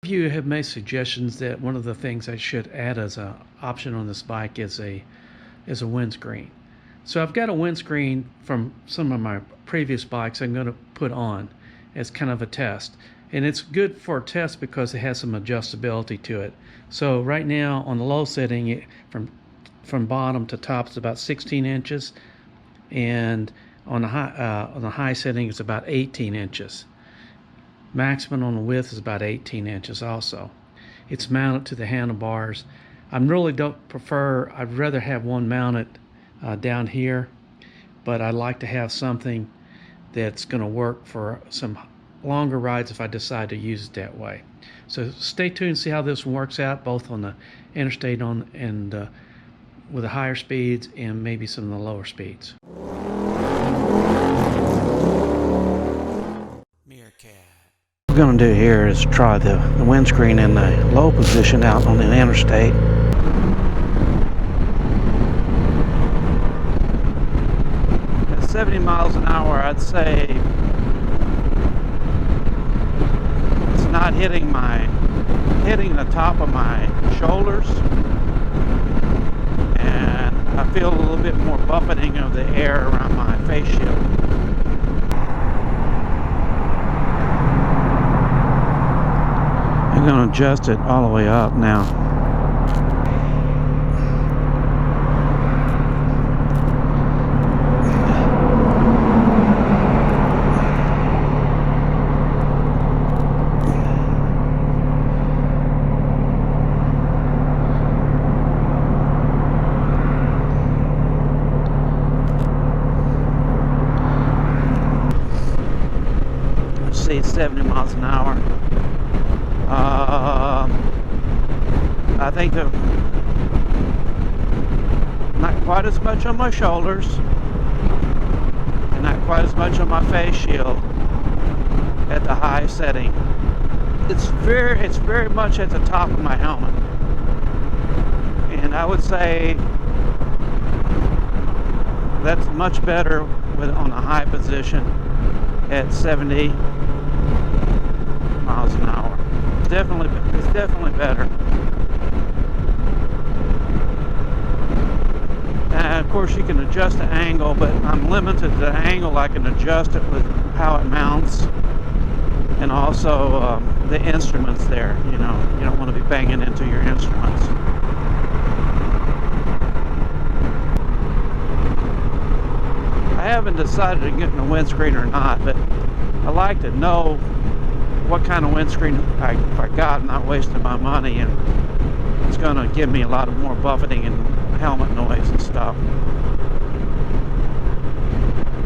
you have made suggestions that one of the things I should add as an option on this bike is a windscreen. So I've got a windscreen from some of my previous bikes I'm going to put on as kind of a test. And it's good for a test because it has some adjustability to it. So right now on the low setting, from bottom to top is about 16 inches, and on the high setting it's about 18 inches. Maximum on the width is about 18 inches also. It's mounted to the handlebars. I'd rather have one mounted down here, but I'd like to have something that's going to work for some longer rides if I decide to use it that way. So stay tuned and see how this one works out, both on the interstate and with the higher speeds and maybe some of the lower speeds. What we're going to do here is try the windscreen in the low position out on the interstate. At 70 miles an hour, I'd say it's not hitting the top of my shoulders, and I feel a little bit more buffeting of the air around my face shield. I'm going to adjust it all the way up now. Let's see, 70 miles an hour. I think not quite as much on my shoulders and not quite as much on my face shield at the high setting. It's very much at the top of my helmet, and I would say that's much better on a high position at 70 miles an hour. It's definitely better. And of course you can adjust the angle, but I'm limited to the angle. I can adjust it with how it mounts, and also the instruments there. You don't want to be banging into your instruments. I haven't decided to get in a windscreen or not, but I like to know what kind of windscreen I got, not wasting my money, and it's going to give me a lot more buffeting and helmet noise and stuff.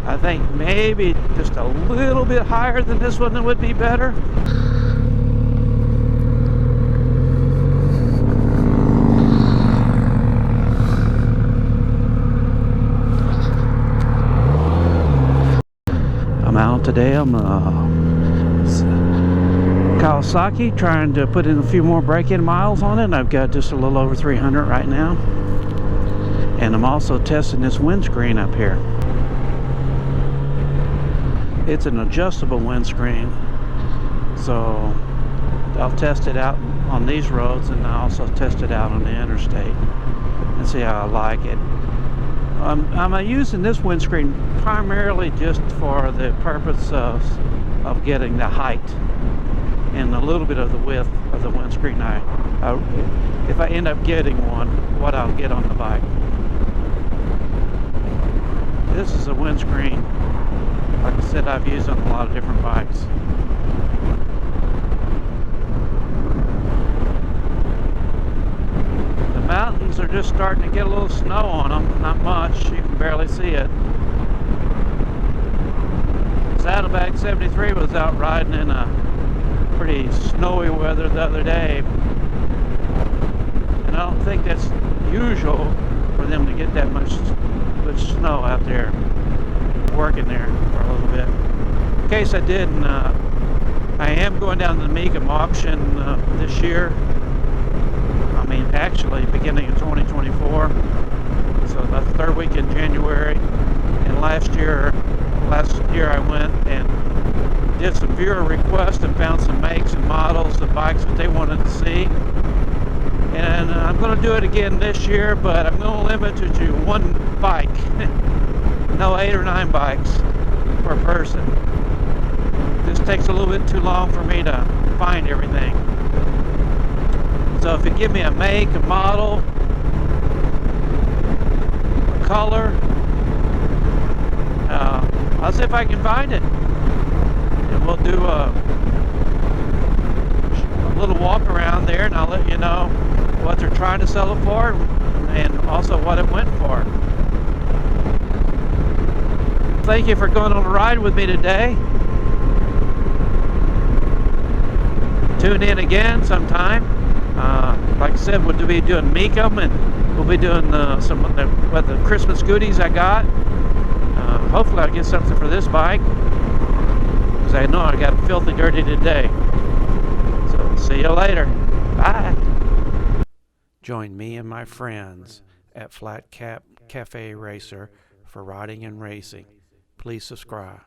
I think maybe just a little bit higher than this one would be better. I'm out today. I'm Kawasaki, trying to put in a few more break-in miles on it, and I've got just a little over 300 right now. And I'm also testing this windscreen up here. It's an adjustable windscreen, so I'll test it out on these roads, and I'll also test it out on the interstate and see how I like it. I'm using this windscreen primarily just for the purpose of getting the height and a little bit of the width of the windscreen. If I end up getting one, what I'll get on the bike. This is a windscreen, like I said, I've used on a lot of different bikes. The mountains are just starting to get a little snow on them, not much, you can barely see it. Saddlebag 73 was out riding in a pretty snowy weather the other day, and I don't think that's usual for them to get that much snow out there, working there for a little bit. In case I didn't, I am going down to the Mecum auction this year. I mean, actually beginning of 2024, so about the third week in January. And last year I went and did some viewer requests and found some makes and models of bikes that they wanted to see. And I'm going to do it again this year, but I'm going to limit it to one bike. No 8 or 9 bikes per person. This takes a little bit too long for me to find everything. So if you give me a make, a model, a color, I'll see if I can find it. And we'll do a little walk around there, and I'll let you know what they're trying to sell it for and also what it went for. Thank you for going on a ride with me today. Tune in again sometime. Like I said, we'll be doing Meekum, and we'll be doing some of the Christmas goodies I got. Hopefully I'll get something for this bike, because I know I got filthy dirty today. So see you later. Bye. Join me and my friends at Flat Cap Cafe Racer for riding and racing. Please subscribe.